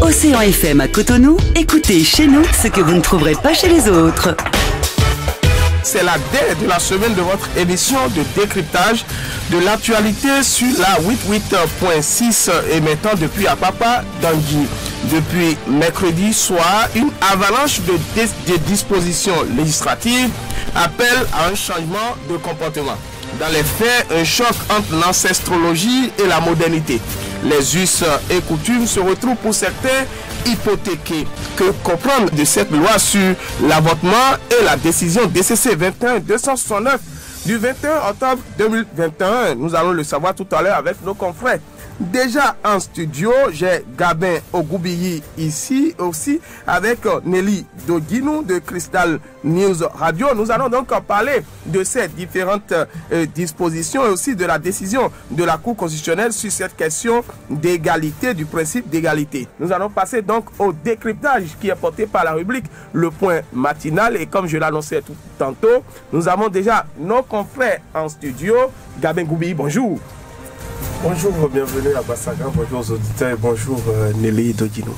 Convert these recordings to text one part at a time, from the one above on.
Océan FM à Cotonou, écoutez chez nous ce que vous ne trouverez pas chez les autres. C'est la D de la semaine de votre émission de décryptage de l'actualité sur la 88.6 émettant depuis Apapa Dangui. Depuis mercredi soir, une avalanche de dispositions législatives appelle à un changement de comportement. Dans les faits, un choc entre l'ancestrologie et la modernité. Les us et coutumes se retrouvent pour certains hypothéqués. Que comprendre de cette loi sur l'avortement et la décision DCC 21-269 du 21 octobre 2021? Nous allons le savoir tout à l'heure avec nos confrères. Déjà en studio, j'ai Gabin Ogoubiyi ici aussi avec Nelly Doguinou de Crystal News Radio. Nous allons donc parler de ces différentes dispositions et aussi de la décision de la Cour constitutionnelle sur cette question d'égalité, du principe d'égalité. Nous allons passer donc au décryptage qui est porté par la rubrique Le Point Matinal. Et comme je l'annonçais tout tantôt, nous avons déjà nos confrères en studio. Gabin Ogoubiyi, bonjour. Bonjour, bienvenue à Bassaga, bonjour aux auditeurs et bonjour Nelly Doguinou.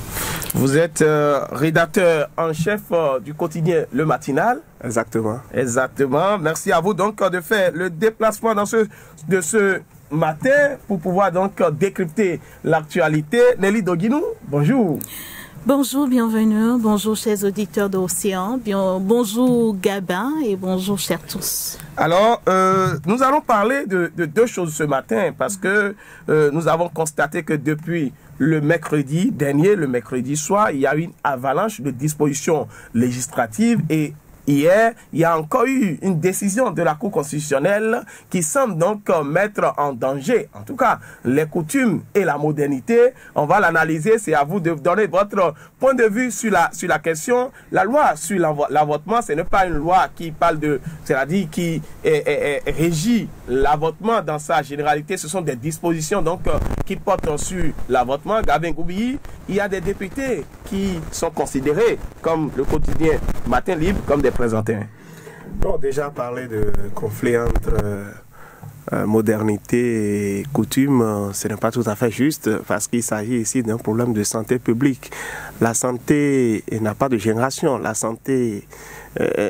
Vous êtes rédacteur en chef du quotidien Le Matinal. Exactement. Exactement. Merci à vous donc de faire le déplacement de ce matin pour pouvoir donc décrypter l'actualité. Nelly Doguinou, bonjour. Bonjour, bienvenue. Bonjour, chers auditeurs d'Océan. Bonjour, Gabin, et bonjour, chers tous. Alors, nous allons parler de deux choses ce matin parce que nous avons constaté que depuis le mercredi dernier, le mercredi soir, il y a eu une avalanche de dispositions législatives et hier, il y a encore eu une décision de la Cour constitutionnelle qui semble donc mettre en danger, en tout cas, les coutumes et la modernité. On va l'analyser, c'est à vous de donner votre point de vue sur la question. La loi sur l'avortement, ce n'est pas une loi qui parle de, c'est-à-dire qui régit l'avortement dans sa généralité. Ce sont des dispositions donc qui portent sur l'avortement. Gabin Ogoubiyi, il y a des députés qui sont considérés comme le quotidien Matin Libre, comme des présenteurs. Bon, déjà parler de conflit entre modernité et coutume, ce n'est pas tout à fait juste parce qu'il s'agit ici d'un problème de santé publique. La santé n'a pas de génération, la santé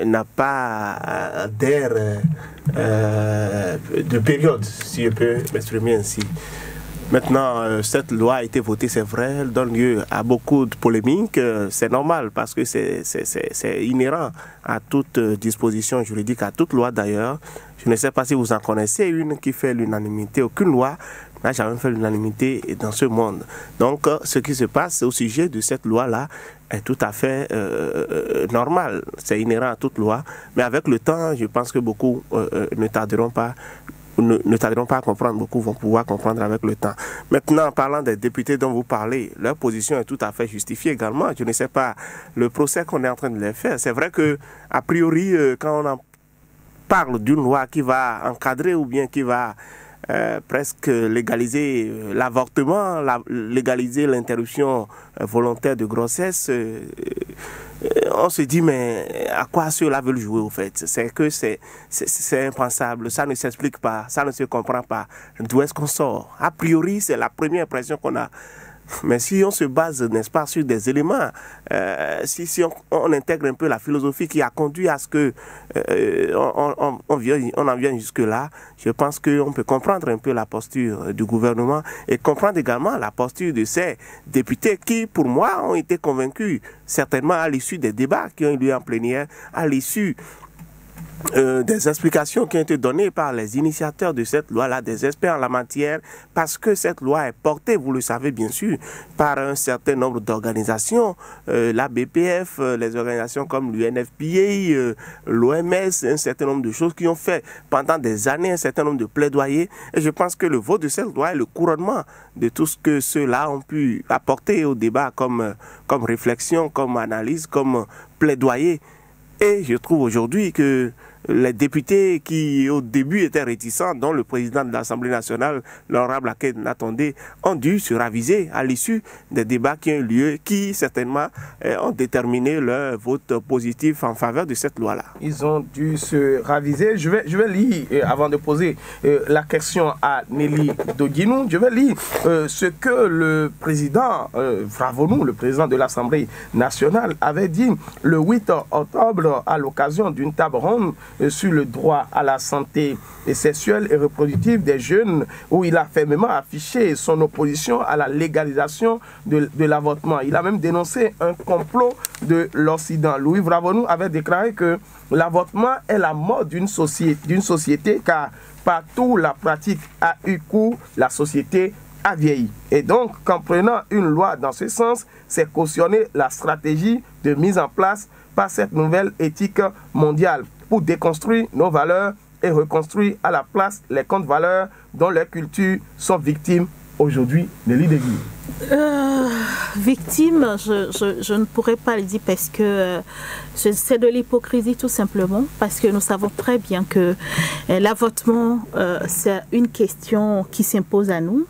n'a pas d'ère de période, si je peux m'exprimer ainsi. Maintenant, cette loi a été votée, c'est vrai, elle donne lieu à beaucoup de polémiques. C'est normal parce que c'est inhérent à toute disposition juridique, à toute loi d'ailleurs. Je ne sais pas si vous en connaissez une qui fait l'unanimité. Aucune loi n'a jamais fait l'unanimité dans ce monde. Donc, ce qui se passe au sujet de cette loi-là est tout à fait normal. C'est inhérent à toute loi. Mais avec le temps, je pense que beaucoup ne tarderont pas à comprendre, beaucoup vont pouvoir comprendre avec le temps. Maintenant, parlant des députés dont vous parlez, leur position est tout à fait justifiée également. Je ne sais pas le procès qu'on est en train de les faire. C'est vrai que, a priori, quand on en parle d'une loi qui va encadrer ou bien qui va presque légaliser l'avortement, légaliser l'interruption volontaire de grossesse, on se dit mais à quoi ceux-là veulent jouer au fait? C'est que c'est impensable, ça ne s'explique pas, ça ne se comprend pas. D'où est-ce qu'on sort? A priori, c'est la première impression qu'on a. Mais si on se base, n'est-ce pas, sur des éléments, si on intègre un peu la philosophie qui a conduit à ce que on en vient jusque-là, je pense qu'on peut comprendre un peu la posture du gouvernement et comprendre également la posture de ces députés qui, pour moi, ont été convaincus, certainement à l'issue des débats qui ont eu lieu en plénière, à l'issue des explications qui ont été données par les initiateurs de cette loi-là, des experts en la matière, parce que cette loi est portée, vous le savez bien sûr, par un certain nombre d'organisations, la BPF, les organisations comme l'UNFPA, l'OMS, un certain nombre de choses qui ont fait pendant des années un certain nombre de plaidoyers. Et je pense que le vote de cette loi est le couronnement de tout ce que ceux-là ont pu apporter au débat comme réflexion, comme analyse, comme plaidoyer. Et je trouve aujourd'hui que les députés qui au début étaient réticents, dont le président de l'Assemblée nationale, l'honorable Aké Natondé, ont dû se raviser à l'issue des débats qui ont eu lieu, qui certainement ont déterminé leur vote positif en faveur de cette loi-là. Ils ont dû se raviser. Je vais lire, avant de poser la question à Nelly Dodinou, je vais lire ce que le président Vravonou, le président de l'Assemblée nationale, avait dit le 8 octobre à l'occasion d'une table ronde sur le droit à la santé sexuelle et reproductive des jeunes, où il a fermement affiché son opposition à la légalisation de l'avortement. Il a même dénoncé un complot de l'Occident. Louis Vravonou avait déclaré que l'avortement est la mort d'une société car partout où la pratique a eu cours, la société a vieilli. Et donc, qu'en prenant une loi dans ce sens, c'est cautionner la stratégie de mise en place par cette nouvelle éthique mondiale pour déconstruire nos valeurs et reconstruire à la place les contre-valeurs dont les cultures sont victimes aujourd'hui. Nelly Dodinou. Victime, je ne pourrais pas le dire parce que c'est de l'hypocrisie tout simplement, parce que nous savons très bien que l'avortement, c'est une question qui s'impose à nous.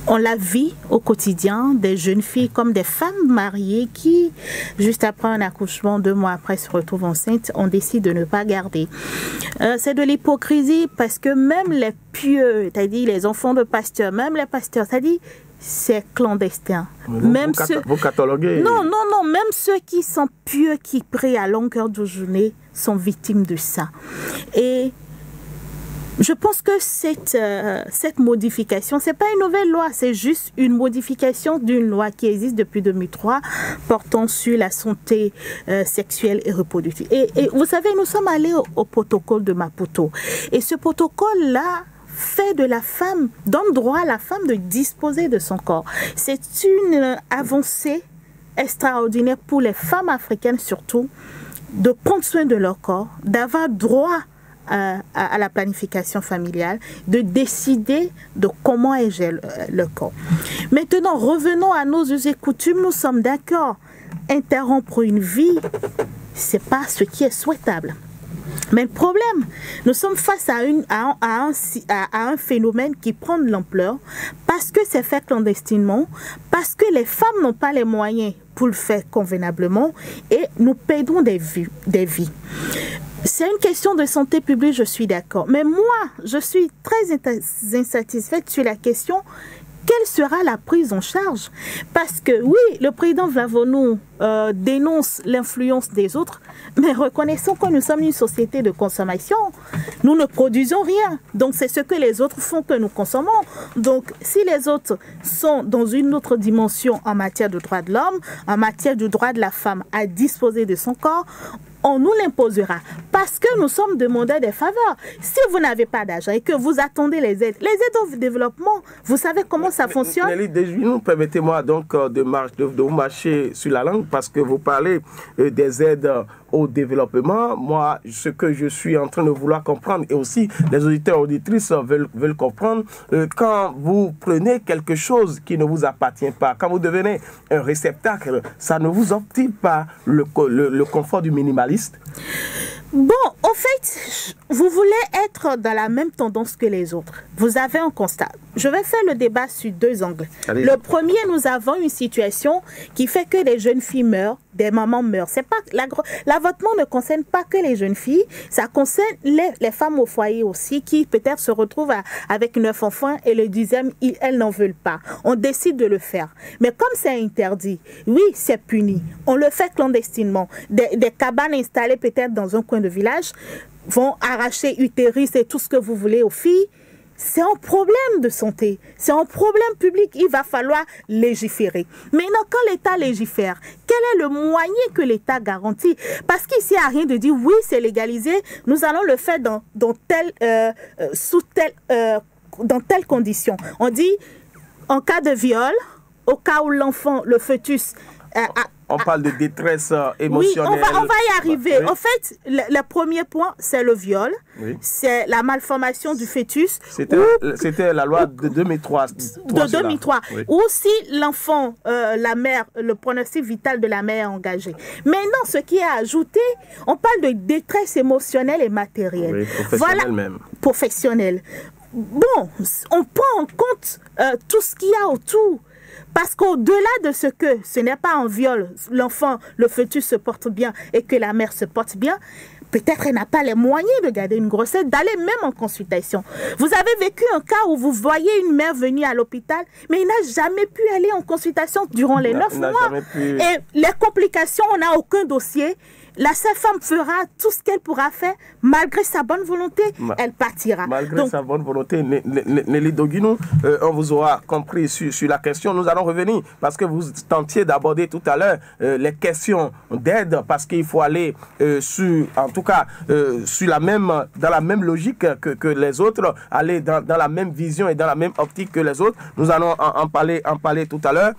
On la vit au quotidien, des jeunes filles comme des femmes mariées qui, juste après un accouchement, 2 mois après, se retrouvent enceintes, on décide de ne pas garder. C'est de l'hypocrisie parce que même les pieux, c'est-à-dire les enfants de pasteurs, même les pasteurs, c'est-à-dire c'est clandestin. Même vous cataloguez. Non, même ceux qui sont pieux, qui prient à longueur de journée, sont victimes de ça. Et je pense que cette modification, ce n'est pas une nouvelle loi, c'est juste une modification d'une loi qui existe depuis 2003 portant sur la santé sexuelle et reproductive. Et vous savez, nous sommes allés au protocole de Maputo. Et ce protocole-là fait de la femme, donne droit à la femme de disposer de son corps. C'est une avancée extraordinaire pour les femmes africaines surtout, de prendre soin de leur corps, d'avoir droit à la planification familiale, de décider de comment est géré le corps. Maintenant, revenons à nos us et coutumes. Nous sommes d'accord, interrompre une vie, ce n'est pas ce qui est souhaitable. Mais le problème, nous sommes face à un phénomène qui prend de l'ampleur parce que c'est fait clandestinement, parce que les femmes n'ont pas les moyens pour le faire convenablement et nous perdons des vies. C'est une question de santé publique, je suis d'accord. Mais moi, je suis très insatisfaite sur la question quelle sera la prise en charge? Parce que oui, le président Vravonou dénonce l'influence des autres, mais reconnaissons que nous sommes une société de consommation. Nous ne produisons rien. Donc c'est ce que les autres font que nous consommons. Donc si les autres sont dans une autre dimension en matière de droits de l'homme, en matière du droit de la femme à disposer de son corps, on nous l'imposera parce que nous sommes demandeurs des faveurs. Si vous n'avez pas d'argent et que vous attendez les aides au développement, vous savez comment ça fonctionne? Permettez-moi donc de vous marcher sur la langue parce que vous parlez des aides au développement. Moi, ce que je suis en train de vouloir comprendre et aussi les auditeurs et auditrices veulent comprendre, quand vous prenez quelque chose qui ne vous appartient pas, quand vous devenez un réceptacle, ça ne vous offre-t-il pas le confort du minimaliste? Bon, en fait, vous voulez être dans la même tendance que les autres. Vous avez un constat. Je vais faire le débat sur 2 angles. Allez. Le premier, nous avons une situation qui fait que des jeunes filles meurent, des mamans meurent. C'est pas l'avortement ne concerne pas que les jeunes filles, ça concerne les femmes au foyer aussi qui peut-être se retrouvent avec 9 enfants et le 10e, elles n'en veulent pas. On décide de le faire. Mais comme c'est interdit, oui, c'est puni. On le fait clandestinement. Des cabanes installées peut-être dans un coin de village vont arracher utérus et tout ce que vous voulez aux filles. C'est un problème de santé, c'est un problème public, il va falloir légiférer. Maintenant, quand l'État légifère, quel est le moyen que l'État garantit? Parce qu'ici, il n'y a rien de dire, oui, c'est légalisé, nous allons le faire dans telle condition. On dit, en cas de viol, au cas où l'enfant, le fœtus, on parle de détresse émotionnelle. Oui, on va y arriver. Oui. En fait, le premier point, c'est le viol. Oui. C'est la malformation du fœtus. C'était la loi de 2003. De 2003. Oui. Ou si l'enfant, la mère, le pronostic vital de la mère est engagé. Maintenant, ce qui est ajouté, on parle de détresse émotionnelle et matérielle. Oui, professionnelle même. Professionnelle. Bon, on prend en compte tout ce qu'il y a autour. Parce qu'au-delà de ce n'est pas un viol, l'enfant, le fœtus se porte bien et que la mère se porte bien, peut-être elle n'a pas les moyens de garder une grossesse, d'aller même en consultation. Vous avez vécu un cas où vous voyez une mère venue à l'hôpital, mais il n'a jamais pu aller en consultation durant les 9 mois. Et les complications, on n'a aucun dossier. La sage-femme fera tout ce qu'elle pourra faire, malgré sa bonne volonté, elle partira. Malgré sa bonne volonté, Nelly Doguinou, on vous aura compris sur la question. Nous allons revenir, parce que vous tentiez d'aborder tout à l'heure les questions d'aide, parce qu'il faut aller dans la même logique que les autres, aller dans la même vision et dans la même optique que les autres. Nous allons en parler tout à l'heure.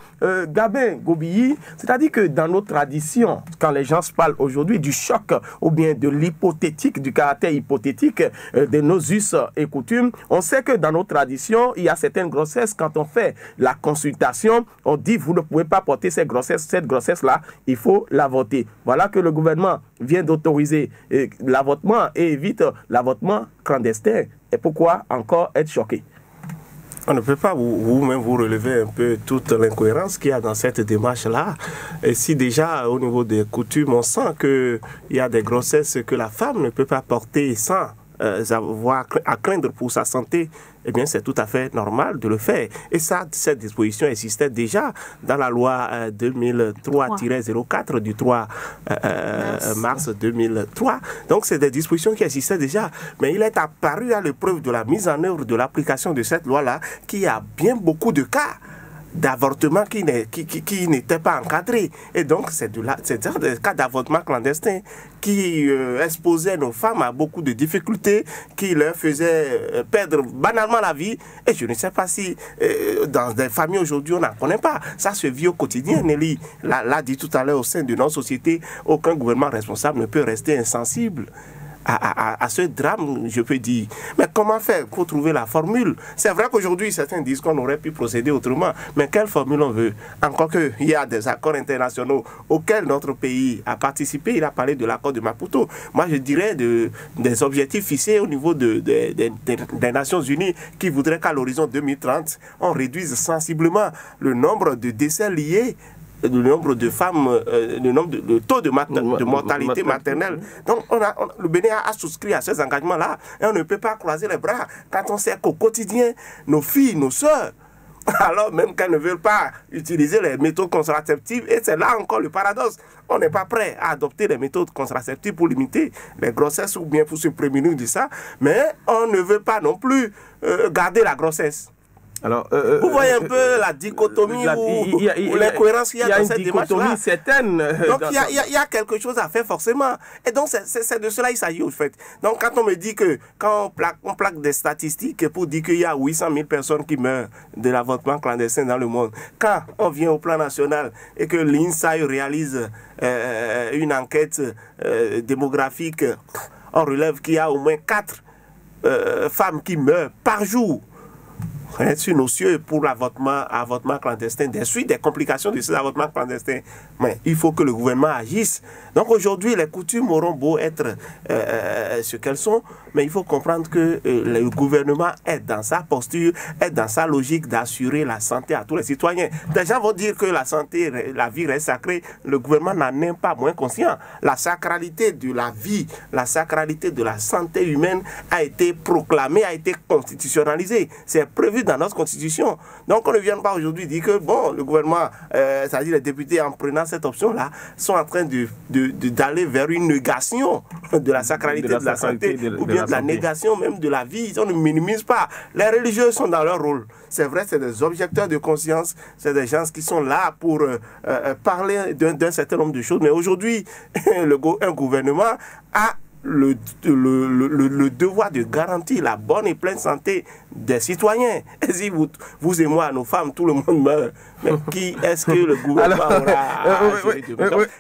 Gabin Gobilly, c'est-à-dire que dans nos traditions, quand les gens se parlent aujourd'hui, du choc ou bien de l'hypothétique, du caractère hypothétique de nos us et coutumes, on sait que dans nos traditions, il y a certaines grossesses, quand on fait la consultation, on dit vous ne pouvez pas porter cette grossesse-là, il faut l'avorter. Voilà que le gouvernement vient d'autoriser l'avortement et évite l'avortement clandestin. Et pourquoi encore être choqué? On ne peut pas vous-même vous relever un peu toute l'incohérence qu'il y a dans cette démarche-là. Et si déjà, au niveau des coutumes, on sent qu'il y a des grossesses que la femme ne peut pas porter sans avoir à craindre pour sa santé, eh bien, c'est tout à fait normal de le faire. Et ça, cette disposition existait déjà dans la loi 2003-04 du 3 mars 2003. Donc, c'est des dispositions qui existaient déjà. Mais il est apparu à l'épreuve de la mise en œuvre de l'application de cette loi-là qu'il y a bien beaucoup de cas d'avortement qui n'étaient pas encadrés. Et donc, c'est des cas d'avortement clandestin qui exposaient nos femmes à beaucoup de difficultés, qui leur faisaient perdre banalement la vie. Et je ne sais pas si dans des familles aujourd'hui, on n'en connaît pas. Ça se vit au quotidien. Nelly l'a dit tout à l'heure, au sein de notre société, aucun gouvernement responsable ne peut rester insensible à ce drame, je peux dire. Mais comment faire pour trouver la formule? C'est vrai qu'aujourd'hui, certains disent qu'on aurait pu procéder autrement, mais quelle formule on veut? Encore qu'il y a des accords internationaux auxquels notre pays a participé. Il a parlé de l'accord de Maputo. Moi, je dirais des objectifs fixés au niveau des Nations Unies qui voudraient qu'à l'horizon 2030, on réduise sensiblement le nombre de décès liés, le nombre de femmes, le taux de mortalité maternelle. Donc, le Bénin a souscrit à ces engagements-là. Et on ne peut pas croiser les bras quand on sait qu'au quotidien, nos filles, nos sœurs, alors même qu'elles ne veulent pas utiliser les méthodes contraceptives, et c'est là encore le paradoxe. On n'est pas prêt à adopter les méthodes contraceptives pour limiter les grossesses ou bien pour se prémunir de ça, mais on ne veut pas non plus garder la grossesse. Alors, vous voyez un peu la dichotomie ou l'incohérence qu'il y a dans cette démarche-là. Certaine. Donc il y a quelque chose à faire forcément. Et donc c'est de cela il s'agit au fait. Donc quand on me dit que quand on plaque des statistiques pour dire qu'il y a 800 000 personnes qui meurent de l'avortement clandestin dans le monde, quand on vient au plan national et que l'INSAI réalise une enquête démographique, on relève qu'il y a au moins 4 femmes qui meurent par jour sur nos cieux pour l'avortement clandestin, des suites, des complications de ces avortements clandestins. Mais il faut que le gouvernement agisse. Donc aujourd'hui, les coutumes auront beau être ce qu'elles sont, mais il faut comprendre que le gouvernement est dans sa posture, est dans sa logique d'assurer la santé à tous les citoyens. Des gens vont dire que la santé, la vie reste sacrée. Le gouvernement n'en est pas moins conscient. La sacralité de la vie, la sacralité de la santé humaine a été proclamée, a été constitutionnalisée. C'est prévu dans notre constitution. Donc on ne vient pas aujourd'hui dire que bon, le gouvernement, c'est-à-dire les députés en prenant cette option-là, sont en train d'aller vers une négation de la sacralité de la santé ou bien de la négation même de la vie. On ne minimise pas. Les religieux sont dans leur rôle. C'est vrai, c'est des objecteurs de conscience, c'est des gens qui sont là pour parler d'un certain nombre de choses. Mais aujourd'hui, un gouvernement a le devoir de garantir la bonne et pleine santé des citoyens. Et si vous et moi, nos femmes, tout le monde meurt, mais qui est-ce que le gouvernement aura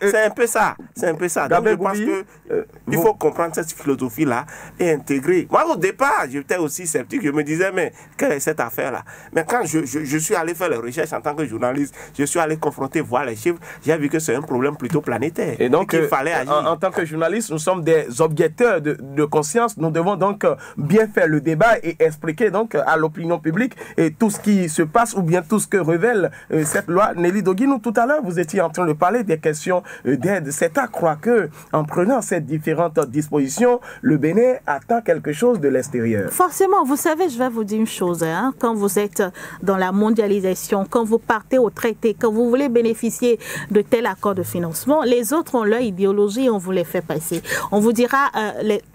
C'est un peu ça. C'est un peu ça. Donc je pense qu'il faut comprendre cette philosophie-là et intégrer. Moi, au départ, j'étais aussi sceptique. Je me disais, mais quelle est cette affaire-là? Mais quand je suis allé faire les recherches en tant que journaliste, je suis allé confronter, voir les chiffres, j'ai vu que c'est un problème plutôt planétaire. Et donc, il fallait agir. En tant que journaliste, nous sommes des objecteurs de conscience. Nous devons donc bien faire le débat et expliquer donc à l'opinion publique et tout ce qui se passe ou bien tout ce que révèle cette loi. Nelly Doguinou, tout à l'heure, vous étiez en train de parler des questions d'aide. C'est à croire que, en prenant ces différentes dispositions, le Bénin attend quelque chose de l'extérieur. Forcément, vous savez, je vais vous dire une chose. Hein, quand vous êtes dans la mondialisation, quand vous partez au traité, quand vous voulez bénéficier de tel accord de financement, les autres ont leur idéologie et on vous les fait passer. On vous dira,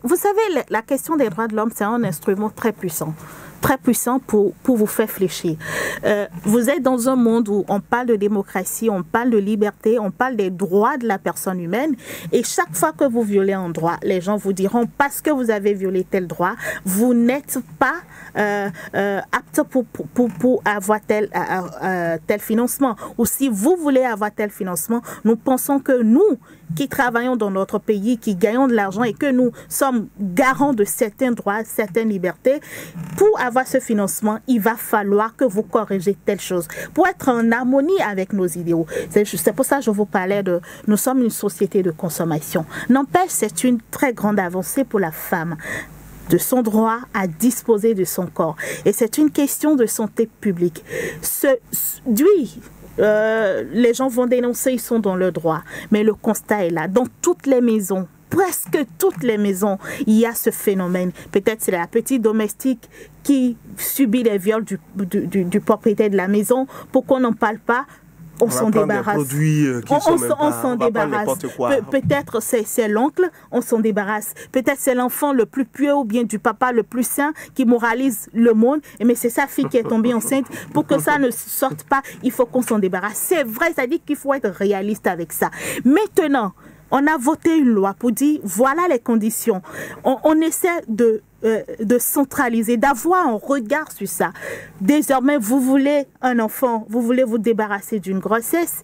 vous savez, la question des droits de l'homme, c'est un instrument très puissant pour vous faire fléchir. Vous êtes dans un monde où on parle de démocratie, on parle de liberté, on parle des droits de la personne humaine et chaque fois que vous violez un droit, les gens vous diront parce que vous avez violé tel droit, vous n'êtes pas apte pour avoir tel financement. Ou si vous voulez avoir tel financement, nous pensons que nous, qui travaillons dans notre pays, qui gagnons de l'argent et que nous sommes garants de certains droits, certaines libertés, pour avoir ce financement, il va falloir que vous corrigez telle chose pour être en harmonie avec nos idéaux. C'est pour ça que je vous parlais de nous sommes une société de consommation. N'empêche, c'est une très grande avancée pour la femme, de son droit à disposer de son corps. Et c'est une question de santé publique. Les gens vont dénoncer, ils sont dans le droit. Mais le constat est là. Dans toutes les maisons, presque toutes les maisons, il y a ce phénomène. Peut-être c'est la petite domestique qui subit les viols du propriétaire de la maison. Pourquoi on n'en parle pas? On s'en débarrasse. On s'en débarrasse. Peut-être c'est l'oncle, on s'en débarrasse. Peut-être c'est l'enfant le plus pieux ou bien du papa le plus saint qui moralise le monde. Mais c'est sa fille qui est tombée enceinte. Pour que ça ne sorte pas, il faut qu'on s'en débarrasse. C'est vrai, ça dit qu'il faut être réaliste avec ça. Maintenant, on a voté une loi pour dire voilà les conditions. On essaie de centraliser, d'avoir un regard sur ça. Désormais, vous voulez un enfant, vous voulez vous débarrasser d'une grossesse,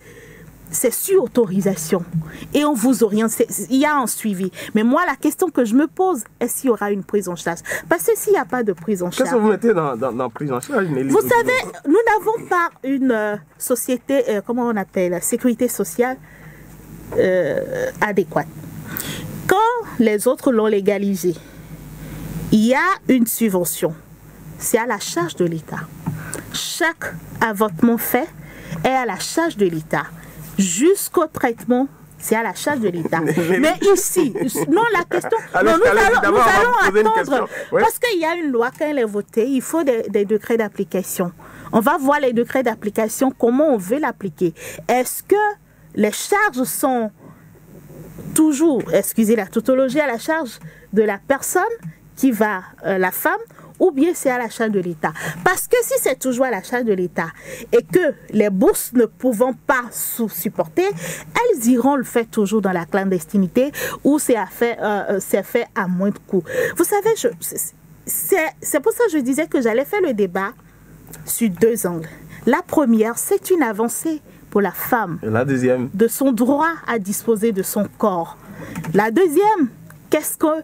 c'est sur autorisation. Et on vous oriente, il y a un suivi. Mais moi, la question que je me pose, est-ce qu'il y aura une prise en charge? Parce que s'il n'y a pas de prise en charge... Qu'est-ce que vous mettez dans prise en charge? Vous savez, nous n'avons pas une société, comment on appelle, sécurité sociale adéquate. Quand les autres l'ont légalisé, il y a une subvention. C'est à la charge de l'État. Chaque avortement fait est à la charge de l'État. Jusqu'au traitement, c'est à la charge de l'État. Mais ici, non, la question... nous allons attendre. Oui. Parce qu'il y a une loi, quand elle est votée, il faut des décrets d'application. On va voir les décrets d'application, comment on veut l'appliquer. Est-ce que les charges sont toujours, excusez la tautologie, à la charge de la personne qui va, la femme, ou bien c'est à la charge de l'État? Parce que si c'est toujours à la charge de l'État et que les bourses ne pouvant pas supporter, elles iront le faire toujours dans la clandestinité ou c'est fait à moindre coût. Vous savez, c'est pour ça que je disais que j'allais faire le débat sur deux angles. La première, c'est une avancée pour la femme. Et la deuxième? De son droit à disposer de son corps. La deuxième, qu'est-ce que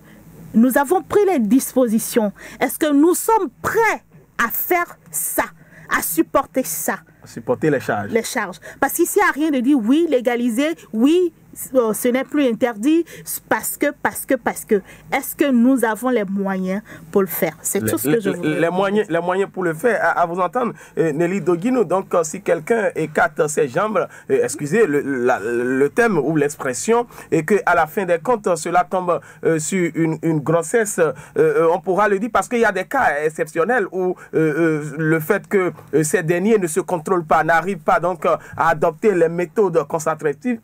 nous avons pris les dispositions? Est-ce que nous sommes prêts à faire ça, à supporter ça? À supporter les charges. Les charges. Parce qu'ici, il n'y a rien de dire oui, légaliser, oui, ce n'est plus interdit parce que. Est-ce que nous avons les moyens pour le faire? C'est tout ce que je voulais dire. Les moyens pour le faire. À vous entendre, Nelly Doguinou, donc si quelqu'un écarte ses jambes, excusez le thème ou l'expression, et qu'à la fin des comptes, cela tombe sur une grossesse, on pourra le dire parce qu'il y a des cas exceptionnels où le fait que ces derniers ne se contrôlent pas, n'arrivent pas donc à adopter les méthodes contraceptives,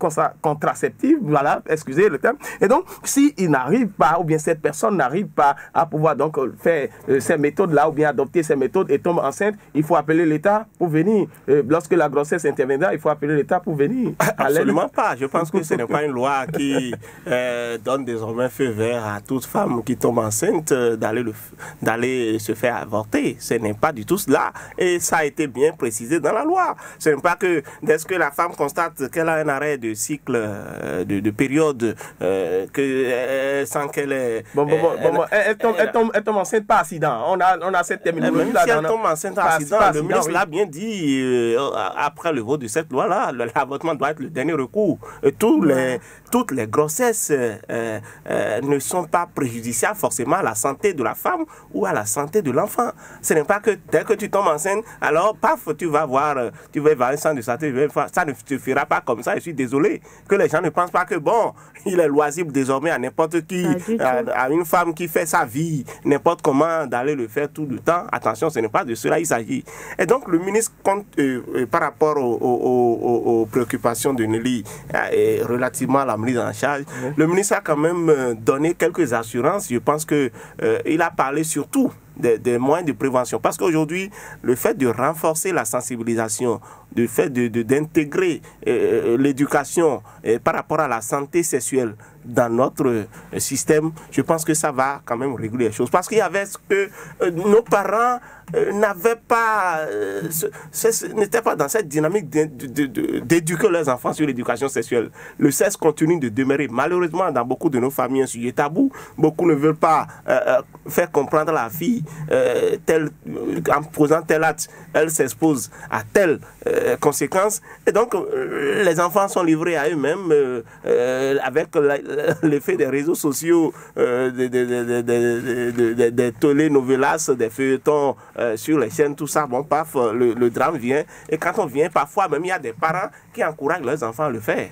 contraceptive, voilà, excusez le terme. Et donc, s'il n'arrive pas, ou bien cette personne n'arrive pas à pouvoir donc faire ces méthodes-là, ou bien adopter ces méthodes et tombe enceinte, il faut appeler l'État pour venir. Lorsque la grossesse interviendra, il faut appeler l'État pour venir. Absolument pas. Je pense que ce n'est pas une loi qui donne désormais feu vert à toute femme qui tombe enceinte d'aller se faire avorter. Ce n'est pas du tout cela. Et ça a été bien précisé dans la loi. Ce n'est pas que dès que la femme constate qu'elle a un arrêt de cycle, de période, sans qu'elle ait... Elle tombe enceinte par accident. On a cette terminologie. Même si elle tombe enceinte par accident, le ministre l'a bien dit, après le vote de cette loi-là, l'avortement doit être le dernier recours. Toutes les grossesses ne sont pas préjudiciables forcément à la santé de la femme ou à la santé de l'enfant. Ce n'est pas que dès que tu tombes enceinte, alors paf, tu vas voir un centre de santé, ça ne te fera pas comme ça. Je suis désolé que les gens ne pensent pas que bon, il est loisible désormais à n'importe qui, à une femme qui fait sa vie, n'importe comment, d'aller le faire tout le temps. Attention, ce n'est pas de cela il s'agit. Et donc le ministre compte par rapport aux préoccupations de Nelly relativement à la mise en charge, le ministre a quand même donné quelques assurances. Je pense qu'il a parlé surtout des moyens de prévention. Parce qu'aujourd'hui, le fait de renforcer la sensibilisation, le fait d'intégrer l'éducation par rapport à la santé sexuelle dans notre système, je pense que ça va quand même régler les choses. Parce qu'il y avait ce que nos parents n'avaient pas, n'étaient pas dans cette dynamique d'éduquer leurs enfants sur l'éducation sexuelle. Le sexe continue de demeurer, malheureusement, dans beaucoup de nos familles, un sujet tabou. Beaucoup ne veulent pas faire comprendre à la fille, en posant tel acte, elle s'expose à telle conséquence. Et donc, les enfants sont livrés à eux-mêmes avec l'effet des réseaux sociaux, des telenovelas, des feuilletons sur les chaînes, tout ça. Bon, paf, le drame vient. Et quand on vient, parfois même, il y a des parents qui encouragent leurs enfants à le faire.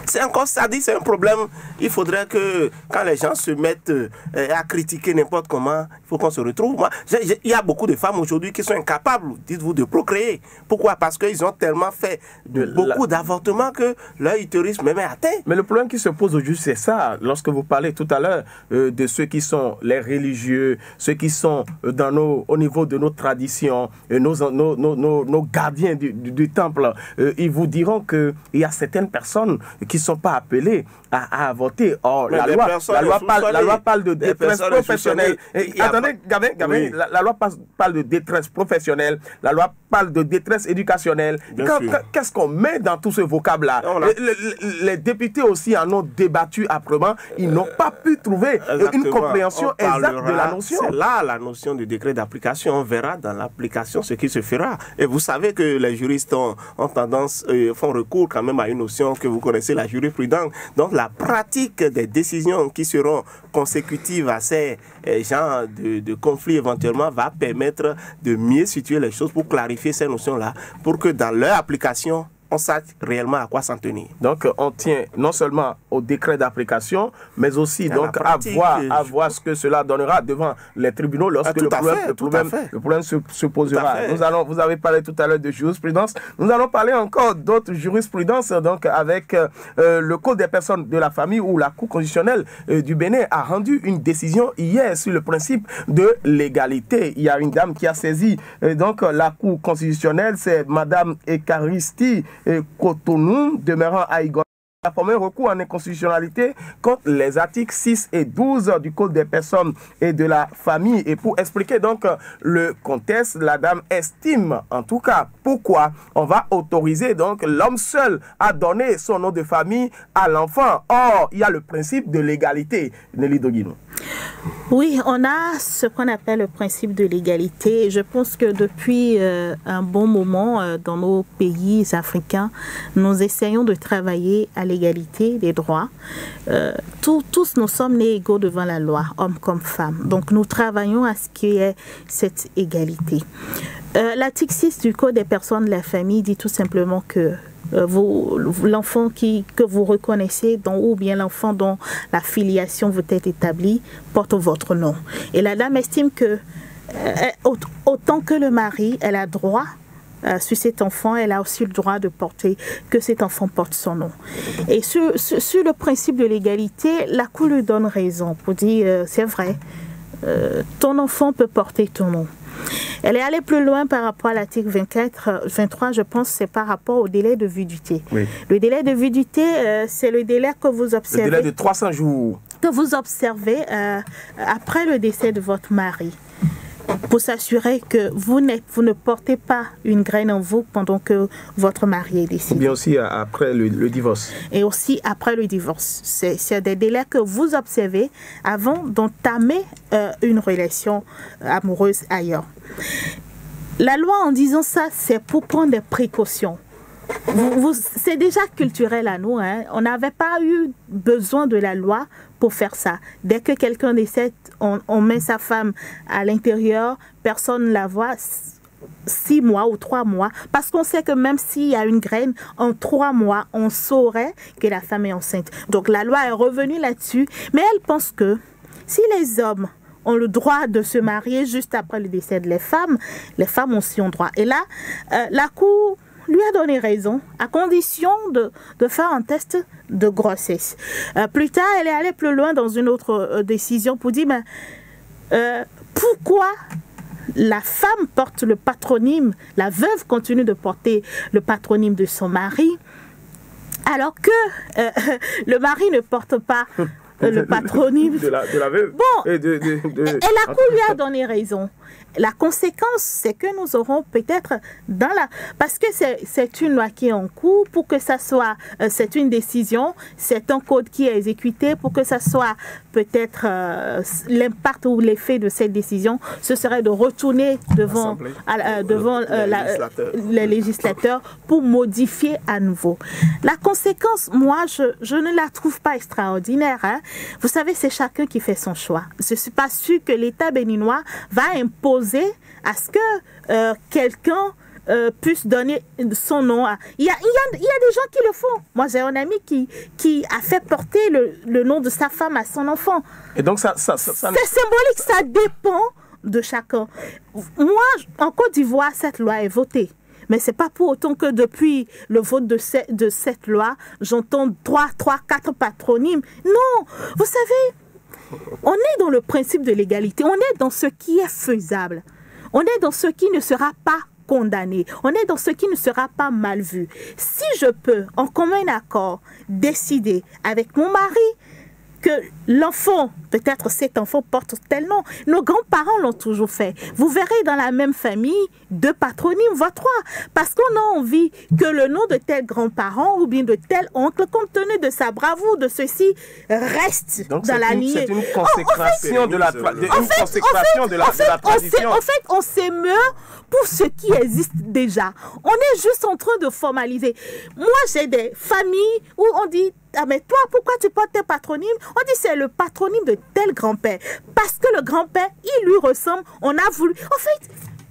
C'est encore ça, dit, c'est un problème. Il faudrait que quand les gens se mettent à critiquer n'importe comment, il faut qu'on se retrouve. Moi, il y a beaucoup de femmes aujourd'hui qui sont incapables, dites-vous, de procréer. Pourquoi? Parce qu'ils ont tellement fait beaucoup d'avortements que leur utérus même est atteint. Mais le problème qui se pose aujourd'hui, c'est ça. Lorsque vous parlez tout à l'heure de ceux qui sont les religieux, ceux qui sont au niveau de nos traditions, nos gardiens du temple, ils vous diront qu'il y a certaines personnes qui ne sont pas appelés à avorter. Or, la loi parle de détresse professionnelle. Attendez, Gabin, oui. La loi parle de détresse professionnelle, la loi parle de détresse éducationnelle. Qu'est-ce qu'on met dans tout ce vocable-là? Les députés aussi en ont débattu âprement. Ils n'ont pas pu trouver une compréhension exacte de la notion. C'est là la notion du décret d'application. On verra dans l'application ce qui se fera. Et vous savez que les juristes ont tendance, font recours quand même à une notion que vous connaissez, la jurisprudence. Donc la pratique des décisions qui seront consécutives à ces genres de conflits éventuellement va permettre de mieux situer les choses pour clarifier ces notions-là, pour que dans leur application, on sache réellement à quoi s'en tenir. Donc, on tient non seulement au décret d'application, mais aussi donc, à voir ce que cela donnera devant les tribunaux lorsque le problème se posera. Vous avez parlé tout à l'heure de jurisprudence. Nous allons parler encore d'autres jurisprudences, donc avec le Code des personnes de la famille, où la Cour constitutionnelle du Bénin a rendu une décision hier sur le principe de l'égalité. Il y a une dame qui a saisi donc la Cour constitutionnelle, c'est Madame Ekaristi Cotonou, demeurant à Igon, a formé un recours en inconstitutionnalité contre les articles 6 et 12 du Code des personnes et de la famille. Et pour expliquer donc le contexte, la dame estime en tout cas pourquoi on va autoriser donc l'homme seul à donner son nom de famille à l'enfant. Or, il y a le principe de l'égalité. Nelly Doguino. Oui, on a ce qu'on appelle le principe de l'égalité. Je pense que depuis un bon moment dans nos pays africains, nous essayons de travailler à l'égalité des droits. Tous nous sommes nés égaux devant la loi, hommes comme femmes. Donc nous travaillons à ce qu'il y ait cette égalité. L'article 6 du Code des personnes de la famille dit tout simplement que l'enfant que vous reconnaissez ou bien l'enfant dont la filiation veut être établie porte votre nom. Et la dame estime que autant que le mari, elle a droit sur cet enfant, elle a aussi le droit de porter, que cet enfant porte son nom. Et sur le principe de l'égalité, la Cour lui donne raison pour dire, c'est vrai, ton enfant peut porter ton nom. Elle est allée plus loin par rapport à l'article 23, je pense, c'est par rapport au délai de viduité. Oui. Le délai de viduité, c'est le délai que vous observez. Le délai de 300 jours. Que vous observez après le décès de votre mari, pour s'assurer que vous ne portez pas une graine en vous pendant que votre mari est décédé. Ou bien aussi après le divorce. Et aussi après le divorce. C'est des délais que vous observez avant d'entamer une relation amoureuse ailleurs. La loi, en disant ça, c'est pour prendre des précautions. C'est déjà culturel à nous. Hein. On n'avait pas eu besoin de la loi pour faire ça. Dès que quelqu'un décède, on met sa femme à l'intérieur, personne ne la voit 6 mois ou 3 mois. Parce qu'on sait que même s'il y a une graine, en 3 mois, on saurait que la femme est enceinte. Donc la loi est revenue là-dessus. Mais elle pense que si les hommes ont le droit de se marier juste après le décès de les femmes aussi ont droit. Et là, la Cour lui a donné raison, à condition de faire un test de grossesse. Plus tard, elle est allée plus loin dans une autre décision pour dire, pourquoi la femme porte le patronyme, la veuve continue de porter le patronyme de son mari, alors que le mari ne porte pas le patronyme de la veuve. Bon, et la Cour lui a donné raison. La conséquence, c'est que nous aurons peut-être parce que c'est une loi qui est en cours, pour que ça soit, c'est une décision, c'est un code qui est exécuté, pour que ça soit peut-être l'impact ou l'effet de cette décision, ce serait de retourner devant les législateurs pour modifier à nouveau. La conséquence, moi, je ne la trouve pas extraordinaire. Hein. Vous savez, c'est chacun qui fait son choix. Je ne suis pas sûre que l'État béninois va imposer à ce que quelqu'un puisse donner son nom. Il y a des gens qui le font. Moi, j'ai un ami qui a fait porter le nom de sa femme à son enfant. Et donc, ça c'est symbolique, ça dépend de chacun. Moi, en Côte d'Ivoire, cette loi est votée. Mais ce n'est pas pour autant que depuis le vote de cette loi, j'entends 3, 4 patronymes. Non, vous savez, on est dans le principe de l'égalité, on est dans ce qui est faisable, on est dans ce qui ne sera pas condamné, on est dans ce qui ne sera pas mal vu. Si je peux, en commun accord, décider avec mon mari que l'enfant, peut-être cet enfant porte tel nom, nos grands-parents l'ont toujours fait. Vous verrez dans la même famille 2 patronymes, voire 3, parce qu'on a envie que le nom de tel grand-parent ou bien de tel oncle, compte tenu de sa bravoure, de ceci, reste dans la lignée. C'est une consécration de la tradition. En fait, on s'émeut pour ce qui existe déjà. On est juste en train de formaliser. Moi, j'ai des familles où on dit, ah mais toi, pourquoi tu portes tes patronymes? On dit c'est le patronyme de tel grand-père. Parce que le grand-père, il lui ressemble, on a voulu. En fait,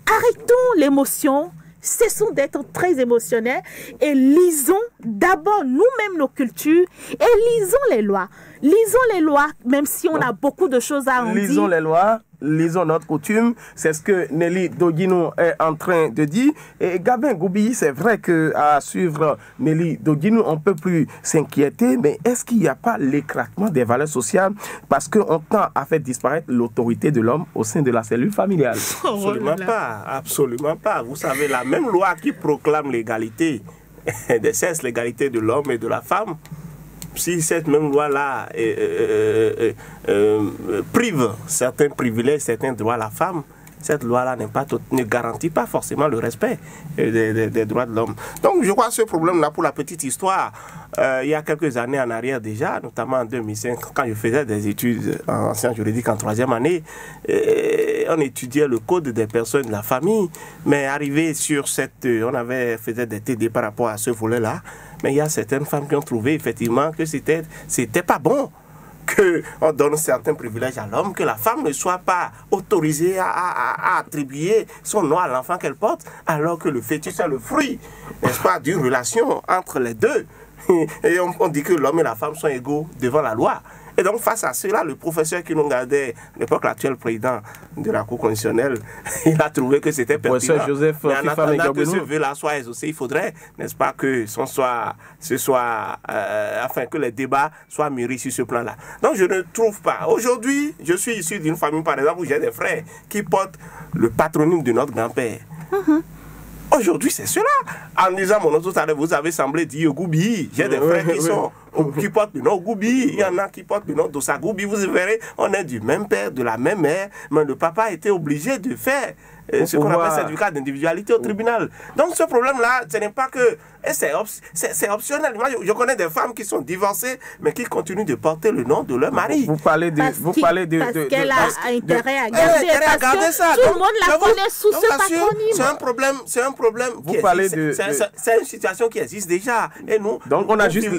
arrêtons l'émotion, cessons d'être très émotionnels et lisons d'abord nous-mêmes nos cultures et lisons les lois. Lisons les lois, même si on a beaucoup de choses à en dire. Lisons les lois, lisons notre coutume. C'est ce que Nelly Doguinou est en train de dire. Et Gabin Goubi, c'est vrai qu'à suivre Nelly Doguinou, on ne peut plus s'inquiéter. Mais est-ce qu'il n'y a pas l'éclatement des valeurs sociales? Parce qu'on tend à faire disparaître l'autorité de l'homme au sein de la cellule familiale. Absolument pas. Absolument pas. Vous savez, la même loi qui proclame l'égalité des sexes, l'égalité de l'homme et de la femme, si cette même loi-là prive certains privilèges, certains droits à la femme, cette loi-là ne garantit pas forcément le respect des droits de l'homme. Donc je crois que ce problème-là, pour la petite histoire, il y a quelques années en arrière déjà, notamment en 2005, quand je faisais des études en sciences juridiques en 3e année, on étudiait le code des personnes de la famille, mais arrivé sur on faisait des TD par rapport à ce volet-là, mais il y a certaines femmes qui ont trouvé effectivement que c'était pas bon qu'on donne certains privilèges à l'homme, que la femme ne soit pas autorisée à attribuer son nom à l'enfant qu'elle porte, alors que le fœtus est le fruit, n'est-ce pas, d'une relation entre les deux. Et on dit que l'homme et la femme sont égaux devant la loi. Et donc, face à cela, le professeur qui nous regardait, à l'époque, l'actuel président de la Cour constitutionnelle, il a trouvé que c'était pertinent. Professeur Joseph Mais en attendant que ce vœu-là soit exaucé, il faudrait, n'est-ce pas, que que les débats soient mûris sur ce plan-là. Donc, je ne trouve pas. Aujourd'hui, je suis issu d'une famille, par exemple, où j'ai des frères qui portent le patronyme de notre grand-père. Aujourd'hui, c'est cela. En disant mon nom tout à l'heure, vous avez semblé dire Goubi. J'ai des frères qui portent le nom Goubi. Il y en a qui portent le nom d'Ossa Goubi. Vous verrez, on est du même père, de la même mère, mais le papa a été obligé de faire ce qu'on appelle certificat d'individualité au tribunal. Donc ce problème-là, ce n'est pas que... C'est optionnel. Moi, je connais des femmes qui sont divorcées, mais qui continuent de porter le nom de leur mari. Vous parlez de... Parce qu'elle a intérêt à garder ça. Tout le monde la connaît sous ce patronyme. C'est un problème. C'est une situation qui existe déjà. Et nous, donc on a juste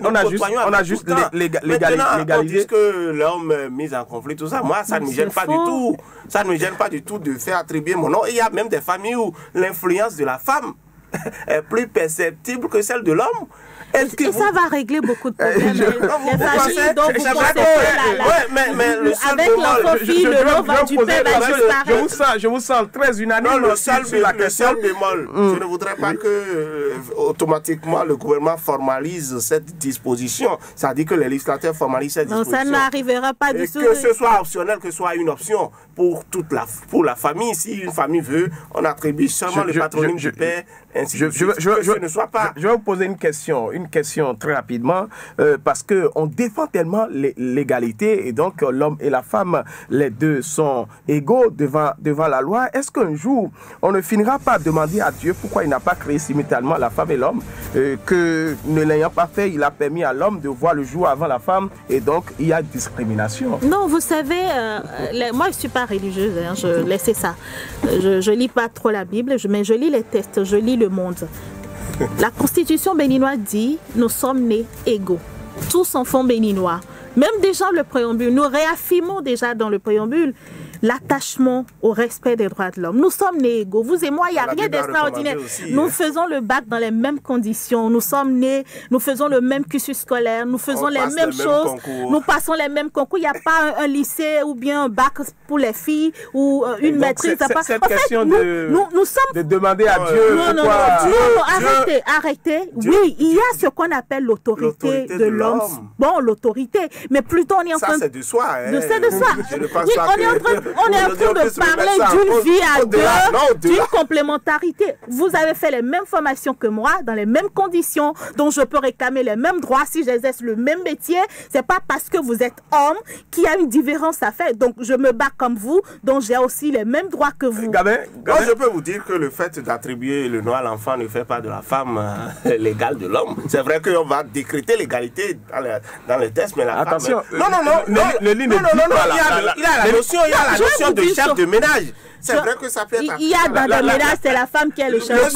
légalisé. On dit que l'homme est mis en conflit, tout ça. Moi, ça ne me gêne pas du tout. Ça ne me gêne pas du tout de faire attribuer mon nom. Et il y a même des familles où l'influence de la femme est plus perceptible que celle de l'homme. Et ça va régler beaucoup de problèmes. Les familles dont vous pensez mais le seul avec l'enfant-fille, le nom va du père va disparaître. Je vous sens très unanime. Le seul bémol, je ne voudrais pas que automatiquement le gouvernement formalise cette disposition. Ça dit que les législateurs formalisent cette disposition. Non, ça n'arrivera pas du tout. Que ce soit optionnel, que ce soit une option pour la famille. Si une famille veut, on attribue seulement le patronyme du père. Je vais vous poser une question très rapidement, parce qu'on défend tellement l'égalité, et donc l'homme et la femme, les deux sont égaux devant la loi. Est-ce qu'un jour, on ne finira pas demander à Dieu pourquoi il n'a pas créé simultanément la femme et l'homme, que ne l'ayant pas fait, il a permis à l'homme de voir le jour avant la femme, et donc il y a discrimination? Non, vous savez, moi je ne suis pas religieuse, hein, je laissez ça. Je lis pas trop la Bible, mais je lis les textes, je lis le monde. La constitution béninoise dit nous sommes nés égaux, tous enfants béninois. Même déjà le préambule, nous réaffirmons déjà dans le préambule l'attachement au respect des droits de l'homme. Nous sommes nés égaux. Vous et moi, il n'y a rien d'extraordinaire. Nous faisons le bac dans les mêmes conditions. Nous sommes nés, nous faisons le même cursus scolaire, nous faisons les mêmes choses. Nous passons les mêmes concours. Il n'y a pas un lycée ou bien un bac pour les filles ou une maîtrise. Cette question de demander à Dieu non, arrêtez. Oui, il y a ce qu'on appelle l'autorité de l'homme. Bon, l'autorité. Mais plutôt on est en train de... Ça, c'est de soi. C'est de soi. On est en train de parler d'une vie à deux, d'une complémentarité. Vous avez fait les mêmes formations que moi, dans les mêmes conditions, dont je peux réclamer les mêmes droits si j'exerce le même métier. C'est pas parce que vous êtes homme qu'il y a une différence à faire. Donc je me bats comme vous, donc j'ai aussi les mêmes droits que vous. Moi, je peux vous dire que le fait d'attribuer le nom à l'enfant ne fait pas de la femme l'égale de l'homme. C'est vrai qu'on va décréter l'égalité dans les tests, mais la attention, femme... Non, il y a la notion. Il y a la notion de chef de ménage. C'est vrai que ça peut être... Il y a dans le ménage, c'est la femme qui est le chef.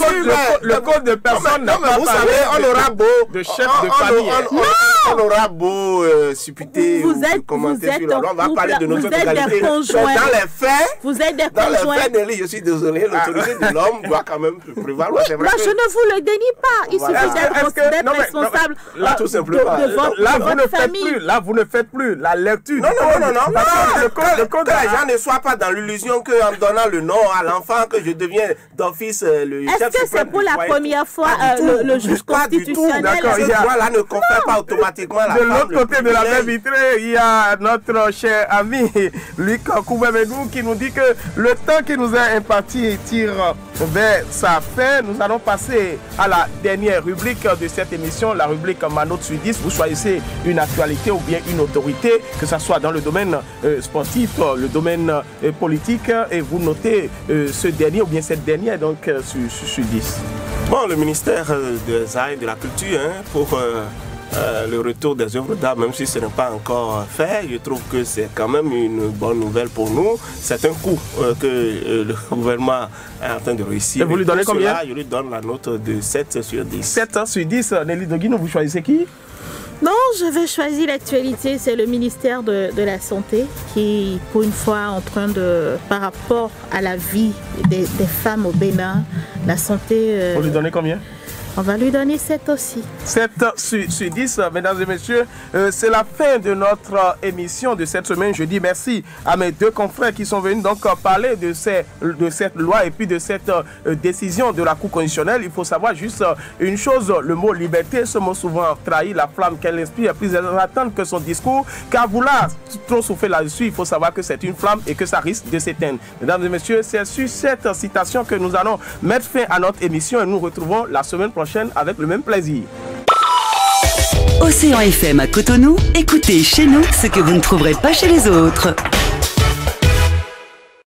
Le code de personne n'a pas vous savez, on aura beau... de chef de famille. On aura beau supputer ou commenter sur la loi, on va parler de notre égalité. Dans les faits, vous êtes des conjoints. Nelly, je suis désolé, l'autorité de l'homme doit quand même prévaloir. Moi, je ne vous le dénie pas. Il suffit d'être responsable de votre famille. Là, vous ne faites plus la lecture. Non. Que les gens ne soient pas dans l'illusion qu'en donnant le nom à l'enfant que je deviens d'office le chef. Est-ce que c'est pour la première fois le juge constitutionnel? Ce droit-là ne confère pas automatiquement la femme. De l'autre côté de la même vitrée, il y a notre cher ami Luc Koubemedou qui nous dit que le temps qui nous est imparti tire vers sa fin. Nous allons passer à la dernière rubrique de cette émission, la rubrique Manote sur 10. Vous choisissez une actualité ou bien une autorité, que ce soit dans le domaine sportif, le domaine politique, et vous notez ce dernier ou bien cette dernière donc sur 10. Bon, le ministère des Arts et de la Culture, pour le retour des œuvres d'art, même si ce n'est pas encore fait, je trouve que c'est quand même une bonne nouvelle pour nous. C'est un coup que le gouvernement est en train de réussir. Et vous lui donnez combien? Je lui donne la note de 7 sur 10. 7 sur 10. Nelly Doguino, vous choisissez qui? Non, je vais choisir l'actualité. C'est le ministère de la Santé qui, pour une fois, en train de, par rapport à la vie des femmes au Bénin, la santé... Vous lui donnez combien? On va lui donner 7 aussi. 7 sur 10, mesdames et messieurs. C'est la fin de notre émission de cette semaine. Je dis merci à mes deux confrères qui sont venus donc parler de cette loi et puis de cette décision de la Cour constitutionnelle. Il faut savoir juste une chose, le mot liberté, ce mot souvent trahit la flamme qu'elle inspire, plus attendre que son discours, car vouloir trop souffler là-dessus, il faut savoir que c'est une flamme et que ça risque de s'éteindre. Mesdames et messieurs, c'est sur cette citation que nous allons mettre fin à notre émission et nous retrouvons la semaine prochaine avec le même plaisir. Océan FM à Cotonou, écoutez chez nous ce que vous ne trouverez pas chez les autres.